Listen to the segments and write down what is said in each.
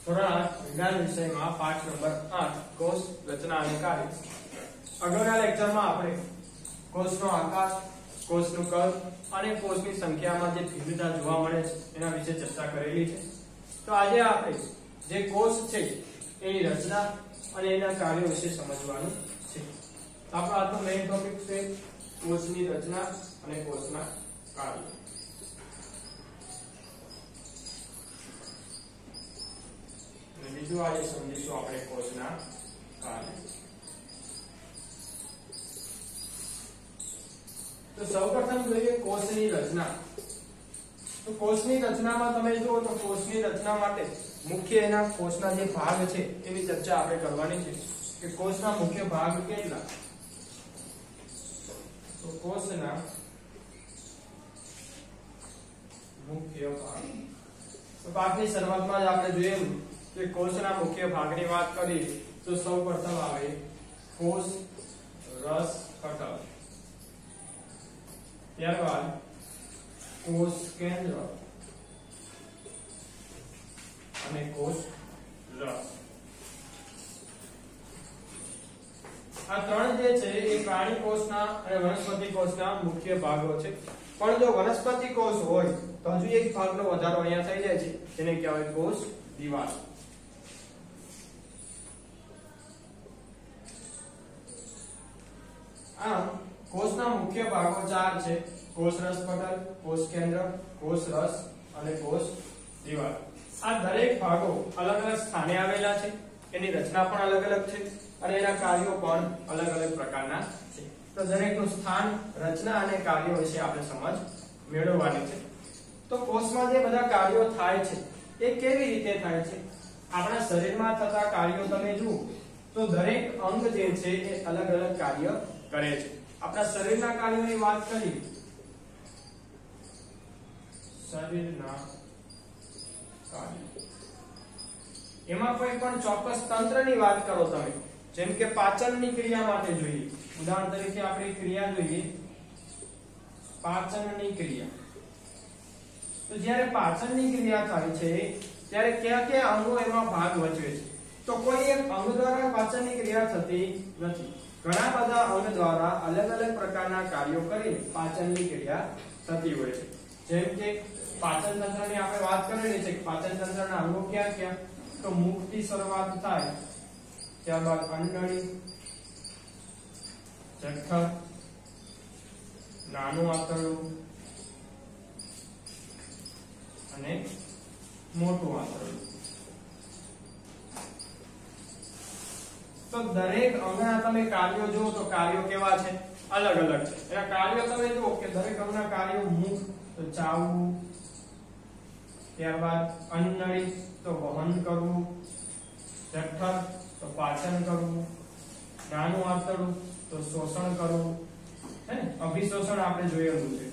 ધોરણ 8 વિજ્ઞાન વિષયમાં પાઠ નંબર 8 કોષ રચના અને કાર્ય. અગાઉના લેક્ચરમાં આપણે કોષનો આકાર, કોષનું કદ અને કોષની સંખ્યામાં જે ભિન્નતા જોવા મળે છે એના વિશે ચર્ચા કરેલી છે. તો આજે આપણે જે કોષ છે એની રચના અને એના કાર્યો વિશે સમજવાનું છે. આપણો આજનો મેઇન ટોપિક છે કોષની રચના અને કોષના કાર્યો. બીજું આજે સમજીશું આપણે કોષના કાર્ય. તો સૌપ્રથમ જોઈએ કોષની રચના. તો કોષની રચનામાં તમે જુઓ તો કોષની રચના માટે મુખ્ય એના કોષના જે ભાગ છે એની ચર્ચા આપણે કરવાની છે કે કોષના મુખ્ય ભાગ કેટલા. તો કોષના મુખ્ય ભાગ, તો પાઠની શરૂઆતમાં જ આપણે જોયેલું કે કોષના મુખ્ય ભાગની વાત કરીએ તો સૌપ્રથમ આવે કોષ, રસ, પટલ, ત્યારબાદ કોષ કેન્દ્ર અને કોષ રસ. આ ત્રણ જે છે એ પ્રાણી કોષના અને વનસ્પતિ કોષના મુખ્ય ભાગો છે. પણ જો વનસ્પતિ કોષ હોય તો હજુ એક ભાગનો વધારો અહીંયા થઈ જાય છે જેને કહેવાય કોષ દિવાલ. આમ કોષના મુખ્ય ભાગો ચાર છે: કોષ રસ પટલ, કોષ કેન્દ્ર, કોષ રસ અને કોષ દિવાલ. આ દરેક ભાગો અલગ અલગ સ્થાને આવેલા છે, એની રચના પણ અલગ અલગ છે અને એના કાર્યો પણ અલગ અલગ પ્રકારના છે. તો દરેકનું સ્થાન, રચના અને કાર્યો વિશે આપણે સમજ મેળવવાની છે. તો કોષમાં જે બધા કાર્યો થાય છે એ કેવી રીતે થાય છે? આપણા શરીરમાં થતા કાર્યો તમે જુઓ તો દરેક અંગ જે છે એ અલગ અલગ કાર્ય કરે છે. આપણા શરીરના કાર્યોની વાત કરીએ, શરીરના કાર્ય એમાં કોઈ પણ ચોક્કસ તંત્રની વાત કરો તમે, જેમ કે પાચનની ક્રિયા માટે જોઈએ, ઉદાહરણ તરીકે આપણે ક્રિયા જોઈએ પાચનની ક્રિયા. તો જ્યારે પાચનની ક્રિયા થાય છે ત્યારે કયા કયા અંગો એમાં ભાગ ભજવે છે? તો કોઈ એક અંગ દ્વારા પાચનની ક્રિયા થતી નથી. ઘણા બધા અંગ દ્વારા અલગ અલગ પ્રકારના કાર્યો કરી પાચનની ક્રિયા થતી હોય છે. જેમ કે પાચન તંત્રની આપણે વાત કરેલી છે કે પાચન તંત્રના અંગો ક્યાં ક્યાં? તો મુખથી શરૂઆત થાય, ત્યારબાદ અંડળી, જઠર, નાનું આંતરડું અને મોટું આંતરડું. તો દરેક અંગના તમે કાર્યો જુઓ તો કાર્યો કેવા છે? અલગ અલગ છે. એના કાર્યો તમે જુઓ કે દરેક અંગના કાર્યો: મુખ તો ચાવવું, ત્યારબાદ અંડળી તો વહન કરવું, જઠર તો પાચન કરવું, નાનું આંતરડું તો શોષણ કરવું, હે ને, અભિશોષણ આપણે જોયેલું છે,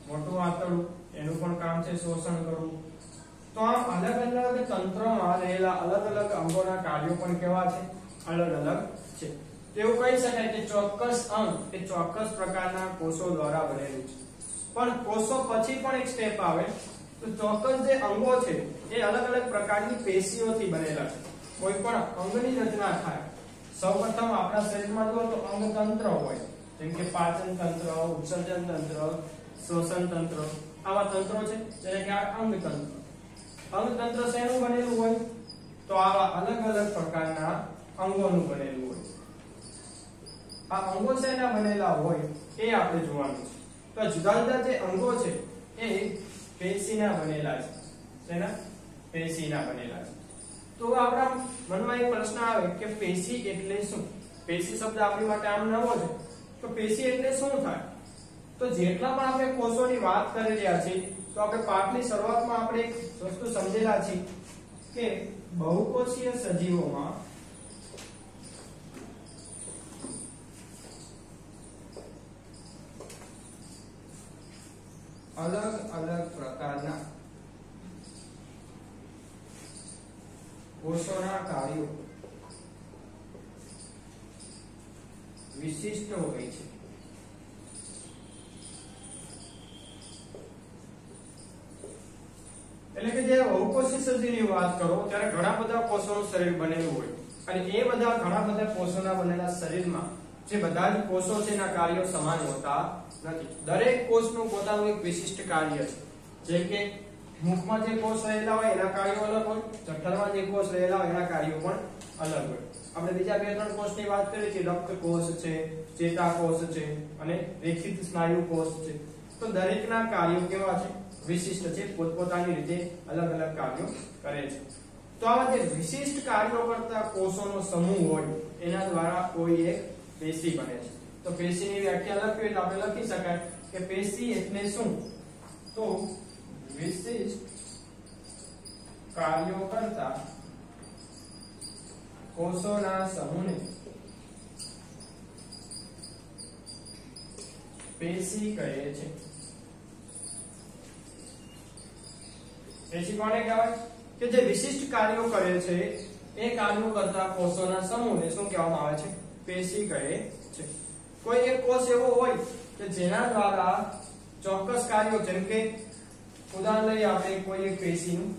મોટું આંતરડું એનું પણ કામ છે શોષણ કરવું. તો આમ અલગ અલગ તંત્રમાં રહેલા અલગ અલગ અંગોના કાર્યો પણ કેવા છે? અલગ અલગ છે. તેવું કહી શકાય કે ચોક્કસ અંગ એ ચોક્કસ પ્રકારના કોષો દ્વારા બનેલું છે. પણ કોષો પછી પણ એક સ્ટેપ આવે તો ચોક્કસ જે અંગો છે એ અલગ અલગ પ્રકારની પેશીઓથી બનેલા છે. કોઈ પણ અંગની રચના થાય, સૌપ્રથમ આપણા શરીરમાં જો તો અંગ તંત્ર હોય, જેમ કે પાચન તંત્ર, ઉત્સર્જન તંત્ર, શ્વસન તંત્ર, આવા તંત્રો છે જેને કહેવાય અંગ તંત્ર. અંગ તંત્ર શેનું બનેલું હોય? તો આવા અલગ અલગ પ્રકારના અંગોનું બનેલું હોય. આ અંગો શેના બનેલા હોય એ આપણે જોવાનું છે. તો જુદા જુદા જે અંગો છે એ પેશીના બનેલા છે. શેના? પેશીના બનેલા છે. તો આપણા મનમાં એક પ્રશ્ન આવે કે પેશી એટલે શું? પેશી શબ્દ આપણી માટે આમ નવો છે, તો પેશી એટલે શું થાય? તો જેટલા પણ આપણે કોષોની વાત કરી રહ્યા છીએ તો આપણે પાઠની શરૂઆતમાં આપણે એક વસ્તુ સમજેલા છીએ કે બહુકોષીય સજીવોમાં અલગ અલગ પ્રકારના કોષોના કાર્યો વિશિષ્ટ હોય છે. એટલે કે જ્યારે બહુકોષી સજીવની વાત કરો ત્યારે ઘણા બધા કોષોનું શરીર બનેલું હોય અને એ બધા ઘણા બધા કોષોના બનેલા શરીરમાં જે બધા જ કોષો છે એના કાર્યો સમાન હોતા નથી. દરેક કોષનું પોતાનું એક વિશિષ્ટ કાર્ય છે. જેમ કે મુખમાં જે કોષ રહેલા હોય એના કાર્યો અલગ હોય, જઠરમાં જે કોષ રહેલા હોય એના કાર્યો પણ અલગ હોય. આપણે બીજા બે ત્રણ કોષની વાત કરી છે, રક્ત કોષ છે, ચેતાકોષ છે અને રેખિત સ્નાયુ કોષ છે. તો દરેકના કાર્યો કેવા છે? વિશિષ્ટ છે, પોતપોતાની રીતે અલગ અલગ કાર્યો કરે છે. તો આવા જે વિશિષ્ટ કાર્યો કરતા કોષોનો સમૂહ હોય એના દ્વારા કોઈ એક પેશી બને છે. તો પેશીની વ્યાખ્યા લખવી એટલે આપણે લખી શકાય કે પેશી એટલે શું? તો વિશિષ્ટ કાર્યો કરતા કોષોના સમૂહને પેશી કહે છે. પેશી કોને કહેવાય? કે જે વિશિષ્ટ કાર્યો કરે છે એ કાર્યો કરતા કોષોના સમૂહને શું કહેવામાં આવે છે? પેશી કહે છે. કોઈ એક કોષ એવો હોય કે જેના દ્વારા ચોક્કસ કાર્યો, જેમ કે ઉદાહરણ લઈએ આપણે કોઈ એક પેશીનું,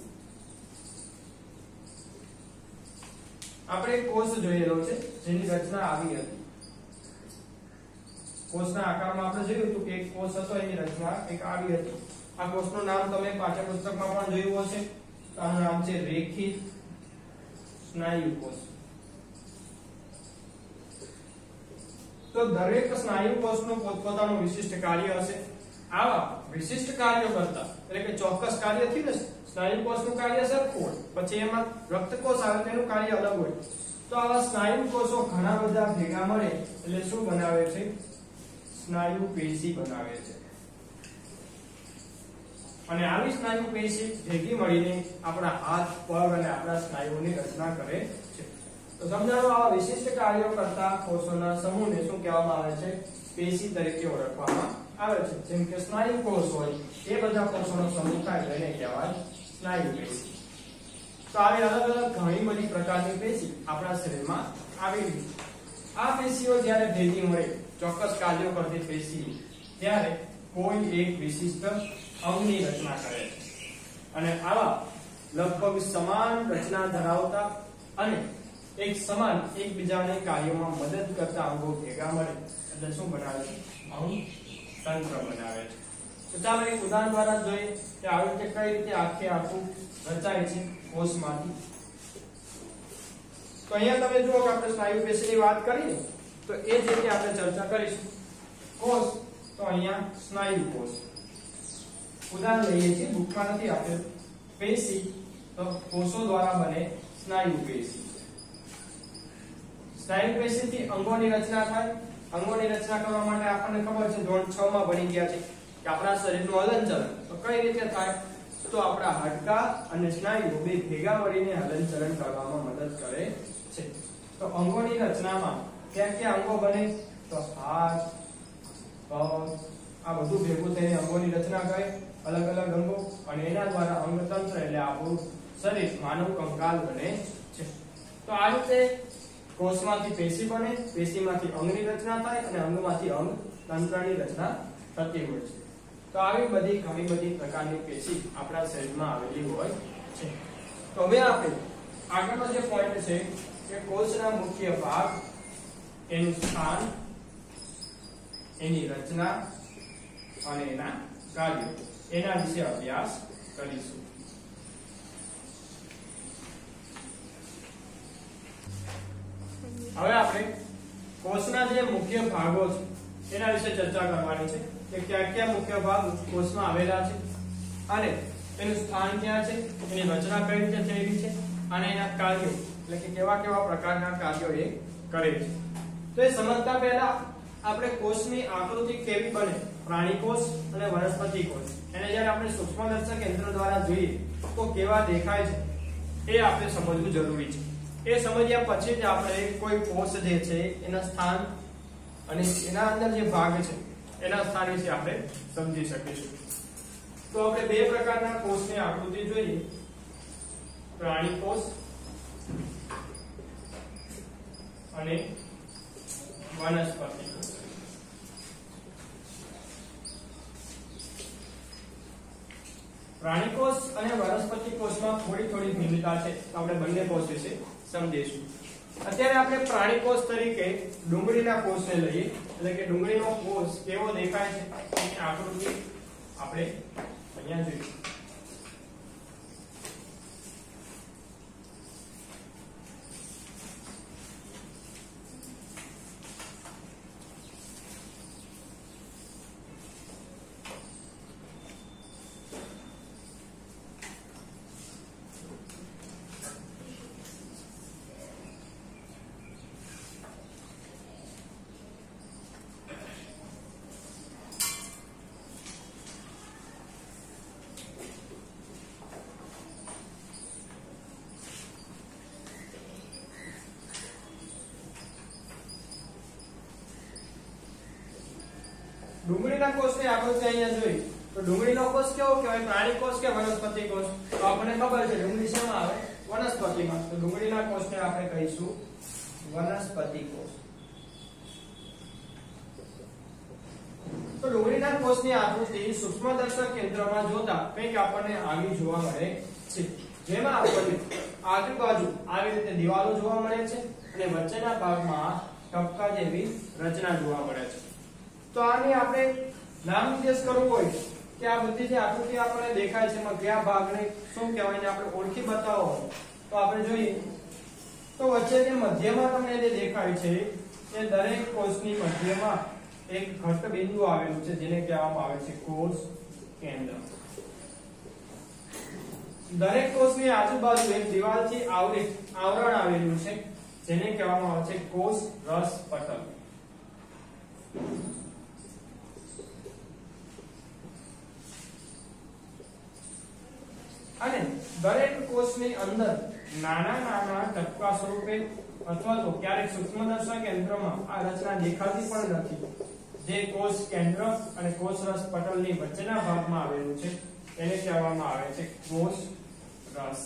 આપણે એક કોષ જોયેલો છે જેની રચના આવી હતી. કોષના આકારમાં આપણે જોયું હતું કે એક કોષ હતો એની રચના એક આવી હતી. આ કોષનું નામ તમે પાઠ્યપુસ્તકમાં પણ જોયું હશે. આનું નામ છે રેખિત સ્નાયુ કોષ. તો દરેક સ્નાયુ કોષનું પોતપોતાનું વિશિષ્ટ કાર્ય હશે. આવા વિશિષ્ટ કાર્યો કરતા એટલે કે ચોક્કસ કાર્ય થયું ને, સ્નાયુ કોષનું કાર્ય સરખું હોય, પછી એમાં રક્તકોષ આવે તેનું કાર્ય અલગ હોય. તો આવા સ્નાયુ કોષો ઘણા બધા ભેગા મળે એટલે શું બનાવે છે? સ્નાયુ પેશી બનાવે છે. અને આવી સ્નાયુ પેશી ભેગી મળીને આપણા હાથ, પગ અને આપણા સ્નાયુઓની રચના કરે છે. તો સમજાણો, આવા વિશિષ્ટ કાર્યો કરતા કોષોના સમૂહને શું કહેવામાં આવે છે? પેશી તરીકે ઓળખવામાં આવે છે. જેમ કે સ્નાયુ કોષ હોય એ બધા કોષોનો સમૂહ થાય તેને કહેવાય સ્નાયુ પેશી. તો આવી અલગ અલગ ઘણી બધી પ્રકારની પેશી આપણા શરીરમાં આવેલી છે. આ પેશીઓ જ્યારે ભેગી મળે, ચોક્કસ કાર્યો કરતી પેશી, ત્યારે કોઈ એક વિશિષ્ટ અંગની રચના કરે છે. અને આવા લગભગ સમાન રચના ધરાવતા અને એક સમાન એકબીજાને કાર્યોમાં મદદ કરતા અંગો ભેગા મળે એટલે શું બનાવે છે? અંગ તંત્ર બનાવે છે. તો ચાલો એક ઉદાહરણ દ્વારા જોઈએ કે આવી રીતે કઈ રીતે આખે આખું રચાય છે કોષમાંથી. તો અહીંયા તમે જુઓ કે આપણે સ્નાયુ પેશીની વાત કરીએ તો એ જ રીતે આપણે ચર્ચા કરીશું. કોષ, તો અહીંયા સ્નાયુ કોષ ઉદાહરણ લઈએ છીએ, બુકમાં નથી આપેલું. પેશી, તો કોષો દ્વારા બને સ્નાયુ પેશી. સ્નાયુ પેશીથી અંગોની રચના થાય. અંગોની રચના કરવા માટે આપણને ખબર છે, ધોરણ 6 માં ભણી ગયા છે કે આપણા શરીરનું હલનચલન તો કઈ રીતે થાય? તો આપણા હાડકા અને સ્નાયુઓ બે ભેગા મળીને હલનચલન કરવામાં મદદ કરે છે. તો અંગોની રચનામાં ક્યાં ક્યાં અંગો બને? તો હાથ, પગ, આ બધું ભેગું થઈને અંગોની રચના કરે, અલગ અલગ અંગો, અને એના દ્વારા અંગતંત્ર એટલે આપણું શરીર, માનવ કંકાલ બને છે. તો આ રીતે કોષમાંથી પેશી બને, પેશીમાંથી અંગની રચના થાય અને અંગમાંથી અંગ તંત્રની રચના થતી હોય છે. તો આવી બધી ઘણી બધી પ્રકારની પેશી આપણા શરીરમાં આવેલી હોય છે. તો હવે આપણે આગળનો જે પોઈન્ટ છે કે કોષના મુખ્ય ભાગ, એનું સ્થાન, એની રચના અને એના કાર્યો, એના વિશે અભ્યાસ કરીશું. હવે આપણે કોષના જે મુખ્ય ભાગો છે એના વિશે ચર્ચા કરવાની છે કે કયા કયા મુખ્ય ભાગ કોષમાં આવેલા છે અને એનું સ્થાન ક્યાં છે, એની રચના કઈ રીતે થયેલી છે અને એના કાર્યો એટલે કે કેવા કેવા પ્રકારના કાર્યો એ કરે છે. તો એ સમજતા પહેલા આપણે કોષની આકૃતિ કેવી બને, પ્રાણી કોષ અને વનસ્પતિ કોષ, એને જ્યારે આપણે સૂક્ષ્મદર્શક યંત્ર દ્વારા જોઈએ તો કેવા દેખાય છે એ આપણે સમજવું જરૂરી છે. એ સમજ્યા પછી જ આપણે કોઈ કોષ જે છે એના સ્થાન અને એના અંદર જે ભાગ છે એના સ્થાન વિશે આપણે સમજી શકીશું. તો આપણે બે પ્રકારના કોષની આકૃતિ જોઈએ, પ્રાણી કોષ અને વનસ્પતિ કોષ. પ્રાણી કોષ અને વનસ્પતિ કોષમાં થોડી ભિન્નતા છે, તો આપણે બંને કોષ વિશે સમજીશું. અત્યારે આપણે પ્રાણી કોષ તરીકે ડુંગળીના કોષને લઈએ, એટલે કે ડુંગળીનો કોષ કેવો દેખાય છે એની આકૃતિ આપણે અહીંયા જોઈએ. ડુંગળીના કોષની આકૃતિ અહીંયા જોઈ તો ડુંગળીનો કોષ કેવો કહેવાય, પ્રાણી કોષ કે વનસ્પતિ કોષ? તો આપણને ખબર છે ડુંગળી શેમાં આવે, વનસ્પતિમાં. તો ડુંગળીના કોષને આપણે કહીશું વનસ્પતિ કોષ. તો ડુંગળીના કોષની આકૃતિ સૂક્ષ્મદર્શક યંત્રમાં જોતા કંઈક આપણને આવી જોવા મળે છે, જેમાં આપણને આજુબાજુ આવી રીતે દિવાલો જોવા મળે છે અને વચ્ચેના ભાગમાં ટપકા જેવી રચના જોવા મળે છે. તો આની આપણે નામ નિર્દેશ કરવું હોય કે આ બધી જે આકૃતિ આપણને દેખાય છે એમાં કયા ભાગને શું કહેવાય ને આપણે ઓળખી બતાવો હોય તો આપણે જોઈએ તો વચ્ચે જે મધ્યમાં તમને જે દેખાય છે એ દરેક કોષની મધ્યમાં એક ઘટ્ટ બિંદુ આવેલું છે જેને કહેવામાં આવે છે કોષ કેન્દ્ર. દરેક કોષની આજુબાજુ એક દિવાલથી આવરણ આવેલું છે જેને કહેવામાં આવે છે કોષ રસ પટલ. અને દરેક કોષની અંદર નાના ટપકા સ્વરૂપે અથવા તો ક્યારેક સૂક્ષ્મદર્શક યંત્રમાં આ રચના દેખાતી પણ નથી, જે કોષ કેન્દ્ર અને કોષ રસ પટલની વચ્ચેના ભાગમાં આવેલું છે એને કહેવામાં આવે છે કોષ રસ.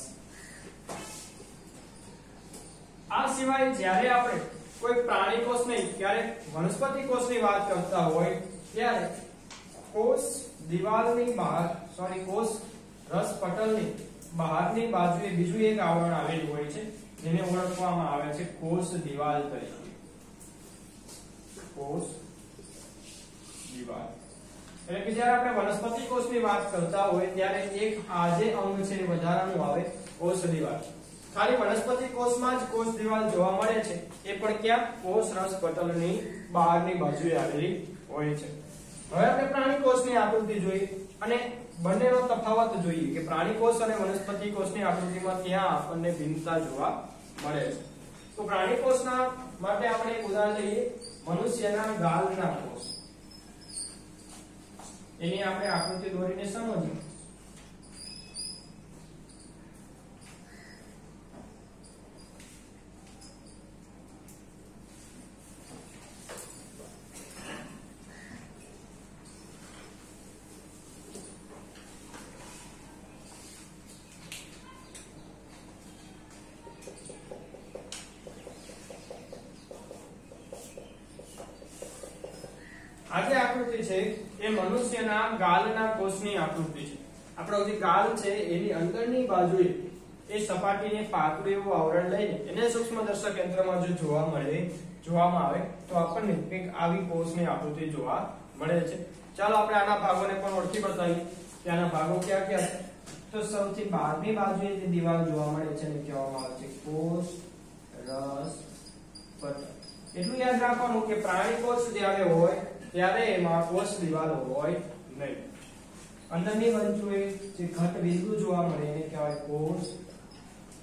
આ સિવાય જ્યારે આપણે કોઈ પ્રાણી કોષ નહીં ક્યારેક વનસ્પતિ કોષની વાત કરતા હોય ત્યારે કોષ દિવાલની બહાર કોષ રસ પટલની બહારની બાજુએ બીજું એક આવરણ આવેલું હોય છે જેને ઓળખવામાં આવે છે કોષ દિવાલ તરીકે. કોષ દિવાલ એટલે કે જ્યારે આપણે વનસ્પતિ કોષની વાત કરતા હોય ત્યારે એક આ જે અંગ છે એ વધારાનું આવે કોષ દિવાલ. ખાલી વનસ્પતિ કોષમાં જ કોષ દિવાલ જોવા મળે છે, એ પણ ક્યાં, કોષ રસ પટલની બહારની બાજુએ આવેલી હોય છે. હવે આપણે પ્રાણી કોષની આકૃતિ જોઈએ અને બંનેનો તફાવત જોઈએ કે પ્રાણી કોષ અને વનસ્પતિ કોષની આકૃતિમાં ક્યાં આપણને ભિન્નતા જોવા મળે છે. તો પ્રાણી કોષના માટે આપણે એક ઉદાહરણ લઈએ, મનુષ્યના ગાલના કોષ. એની આપણે આકૃતિ દોરીને સમજીએ. આ જે આકૃતિ છે એ મનુષ્યના ગાલના કોષની આકૃતિ છે. આપણો જે ગાલ છે એની અંદરની બાજુએ એ સપાટીને પાતળું એવું આવરણ લઈને એને સૂક્ષ્મદર્શક યંત્રમાં જો જોવામાં આવે તો આપણને કંઈક આવી કોષની આકૃતિ જોવા મળે છે. ચાલો આપણે આના ભાગોને પણ ઓળખી બતાવીએ કે આના ભાગો ક્યાં ક્યાં છે. તો સૌથી બહારની બાજુએ જે દિવાલ જોવા મળે છે એને કહેવામાં આવે છે કોષ રસ પટલ. એટલું યાદ રાખવાનું કે પ્રાણી કોષ જ્યારે હોય ત્યારે એમાં કોષ દિવાલ હોય નહીં. અંદરની બાજુએ જે ઘટ બિંદુ જોવા મળે એને કહેવાય કોષ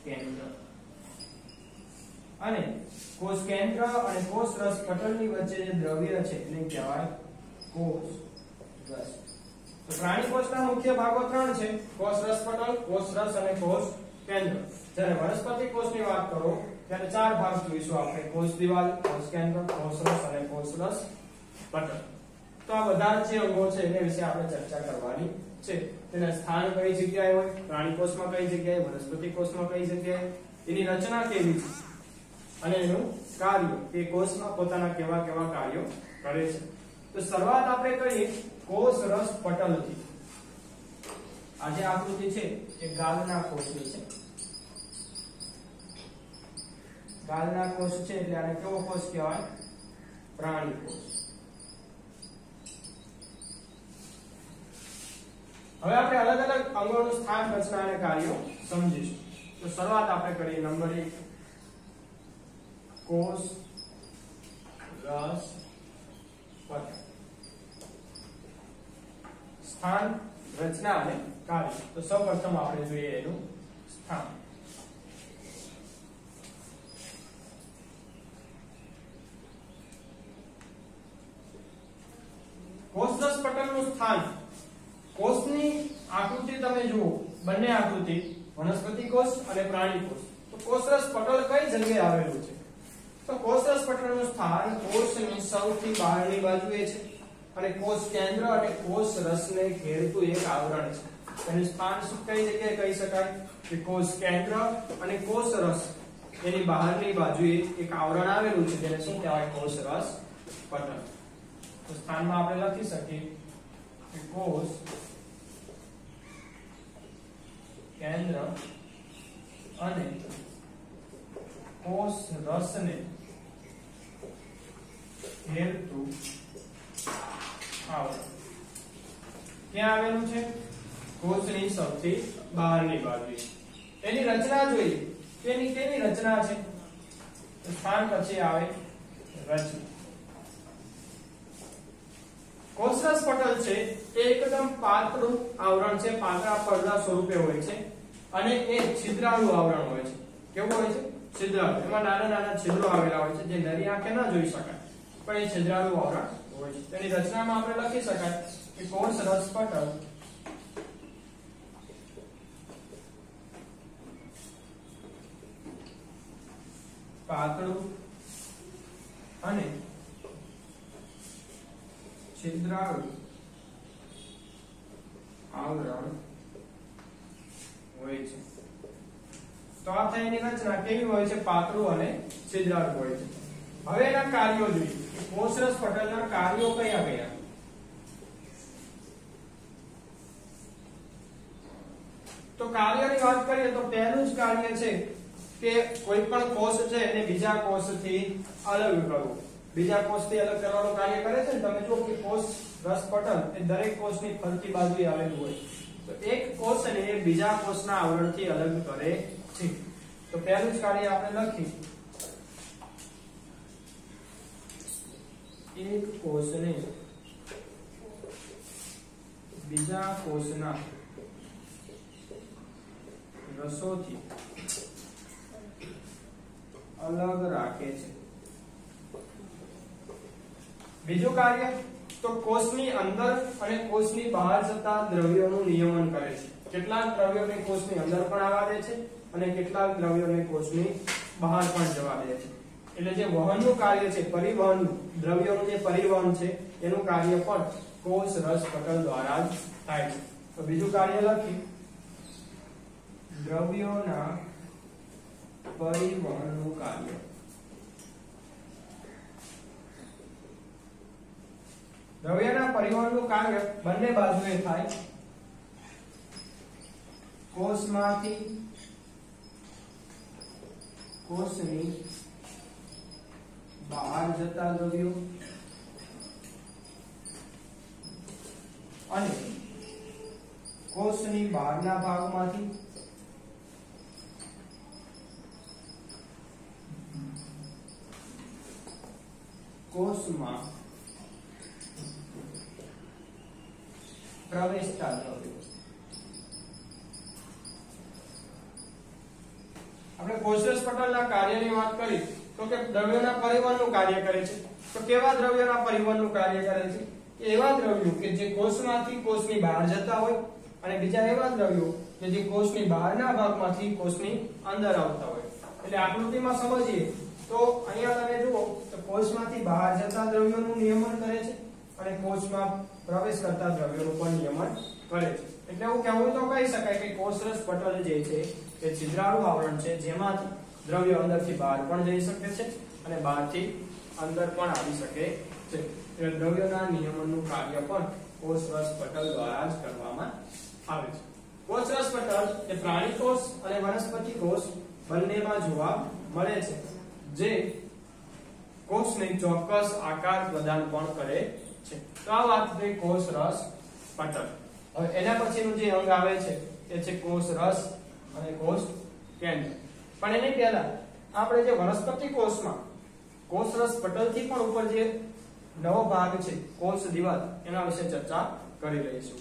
કેન્દ્ર. અને કોષ કેન્દ્ર અને કોષ રસ પટલની વચ્ચે જે દ્રવ્ય છે એને કહેવાય કોષ રસ. તો પ્રાણી કોષના મુખ્ય ભાગો 3 છે, કોષ રસ પટલ, કોષ રસ અને કોષ કેન્દ્ર. જ્યારે વનસ્પતિ કોષની વાત કરો ત્યારે 4 ભાગ જોઈશું આપણે, કોષ દિવાલ, કોષ કેન્દ્ર, કોષ રસ અને કોષ રસ પટલ. તો આ બધા જે અંગો છે એના વિશે આપણે ચર્ચા કરવાની છે. તેના સ્થાન કઈ જગ્યાએ હોય, પ્રાણી કોષમાં કઈ જગ્યાએ, વનસ્પતિ કોષમાં કઈ જગ્યાએ, એની રચના કેવી છે અને એનું કાર્ય, કે કોષમાં પોતાના કેવા કેવા કાર્યો કરે છે. તો શરૂઆત આપણે કરીએ કોષ રસ પટલથી. આ જે આકૃતિ છે એ ગાલના કોષની છે. ગાલના કોષ છે એટલે આને કેવો કોષ કહેવાય? પ્રાણી કોષ. હવે આપણે અલગ અલગ અંગોનું સ્થાન, રચના અને કાર્યો સમજીશું. તો શરૂઆત આપણે કરીએ નંબર 1, કોષ, રસ, પટલ. સ્થાન, રચના અને કાર્ય. તો સૌપ્રથમ આપણે જોઈએ એનું સ્થાન. કોષ, રસ, પટલનું સ્થાન. કોષની આકૃતિ તમે જુઓ, બંને આકૃતિ વનસ્પતિ કોષ અને પ્રાણી કોષ. તો કોષ, રસ, પટલ કઈ જગ્યાએ આવેલું છે? તો કોષ, રસ, પટલનું સ્થાન કોષની સૌથી બહારની બાજુએ છે અને કોષ કેન્દ્ર અને કોષ રસને ઘેરતું એક આવરણ છે. એનું સ્થાન શું કઈ જગ્યાએ કહી શકાય? કે કોષ કેન્દ્ર અને કોષ રસ એની બહારની બાજુએ એક આવરણ આવેલું છે, જેને શું કહેવાય? કોષ, રસ, પટલ. તો સ્થાનમાં આપણે લખી શકીએ કે કોષ કેન્દ્ર અને કોષ રસને ઘેરતું આવરણ ક્યાં આવેલું છે? કોષની સૌથી બહારની બાજુએ. એની રચના જોઈએ. તેની કેવી રચના છે? સ્થાન પછી આવે રચના. કોષ, રસ, પટલ છે એ એકદમ પાતળું આવરણ છે, પાતળા પડદા સ્વરૂપે હોય છે અને એ છિદ્રાળુ આવરણ હોય છે. કેવું હોય છે? છિદ્રાળુ. એમાં નાના નાના છિદ્રો આવેલા હોય છે, જે નરી આંખે ન જોઈ શકાય, પણ એ છિદ્રાળુ આવરણ હોય છે. તેની રચનામાં આપણે લખી શકાય કે કોષ, રસ, પટલ પાતળું અને છિદ્રાળુ આવરણ હોય છે. તો આ થઈ એની રચના. કેવી હોય છે? પાતળું અને છિદ્રાળુ હોય છે. હવે એના કાર્યો જોઈએ. કોષ, રસ, પટલના કાર્યો કયા કયા? તો કાર્યની વાત કરીએ તો પહેલું જ કાર્ય છે કે કોઈ પણ કોષ છે એને બીજા કોષથી અલગ કરવું. બીજા કોષથી અલગ કરવાનું કાર્ય કરે છે ને. તમે જો કે કોષ, રસ, પટલ એ દરેક કોષની ફરતી બાજુએ આવેલું હોય. તો એક કોષને બીજા કોષના આવરણથી અલગ કરે છે. તો પહેલું જ કાર્ય આપણે લખી. એક કોષને બીજા કોષના રસોથી અલગ રાખે છે. બીજું કાર્ય તો કોષની અંદર અને કોષની બહાર જતા દ્રવ્યોનું નિયમન કરે છે. કેટલાક દ્રવ્યોને કોષની અંદર પણ આવવા દે છે અને કેટલાક દ્રવ્યોને કોષની બહાર પણ જવા દે છે. એટલે જે વહનનું કાર્ય છે, પરિવહન, દ્રવ્યોનું જે પરિવહન છે એનું કાર્ય પણ કોષ, રસ, પટલ દ્વારા જ થાય છે. તો બીજું કાર્ય લખી. દ્રવ્યોના પરિવહનનું કાર્ય. દ્રવ્યના પરિવહનનું કાર્ય બંને બાજુએ થાય. કોષમાંથી કોષની બહાર જતા દ્રવ્યો અને કોષની બહારના ભાગમાંથી કોષમાં પ્રવેશતા દ્રવ્યો. આપણે કોષ, રસ, પટલના કાર્યની વાત કરી તો કે દ્રવ્યોના પરિવહનનું કાર્ય કરે છે. તો કેવા દ્રવ્યોના પરિવહનનું કાર્ય કરે છે? એવા દ્રવ્યો કે જે કોષમાંથી કોષની બહાર જતા હોય અને બીજા એવા દ્રવ્યો કે જે કોષની બહારના ભાગમાંથી કોષની અંદર આવતા હોય. એટલે આકૃતિમાં સમજીએ તો અહીંયા તમે જુઓ તો કોષમાંથી બહાર જતા દ્રવ્યોનું નિયમન કરે છે અને કોષમાં પ્રવેશ કરતા દ્રવ્યોનું પણ નિયમન કરે છે. એટલે એવું કહેવું તો કહી શકાય કે કોષ, રસ, પટલ જે છે એ છિદ્રાળુ આવરણ છે, જેમાંથી દ્રવ્યો અંદરથી બહાર પણ જઈ શકે છે અને બહારથી અંદર પણ આવી શકે છે. એટલે દ્રવ્યોના નિયમનનું કાર્ય પણ કોષ, રસ, પટલ દ્વારા જ કરવામાં આવે છે. પટલ એ પ્રાણી કોષ અને વનસ્પતિ કોષ બંનેમાં જોવા મળે છે, જે કોષને ચોક્કસ આકાર પ્રદાન પણ કરે છે. તો આ વાત થઈ કોષ રસ પટલ. હવે એના પછીનું જે અંગ આવે છે તે છે કોષ રસ અને કોષ કેન્દ્ર. પણ એની પહેલા આપણે જે વનસ્પતિ કોષમાં કોષ રસ પટલ થી પણ ઉપર જે નવો ભાગ છે કોષ દિવાલ, એના વિશે ચર્ચા કરી લઈશું.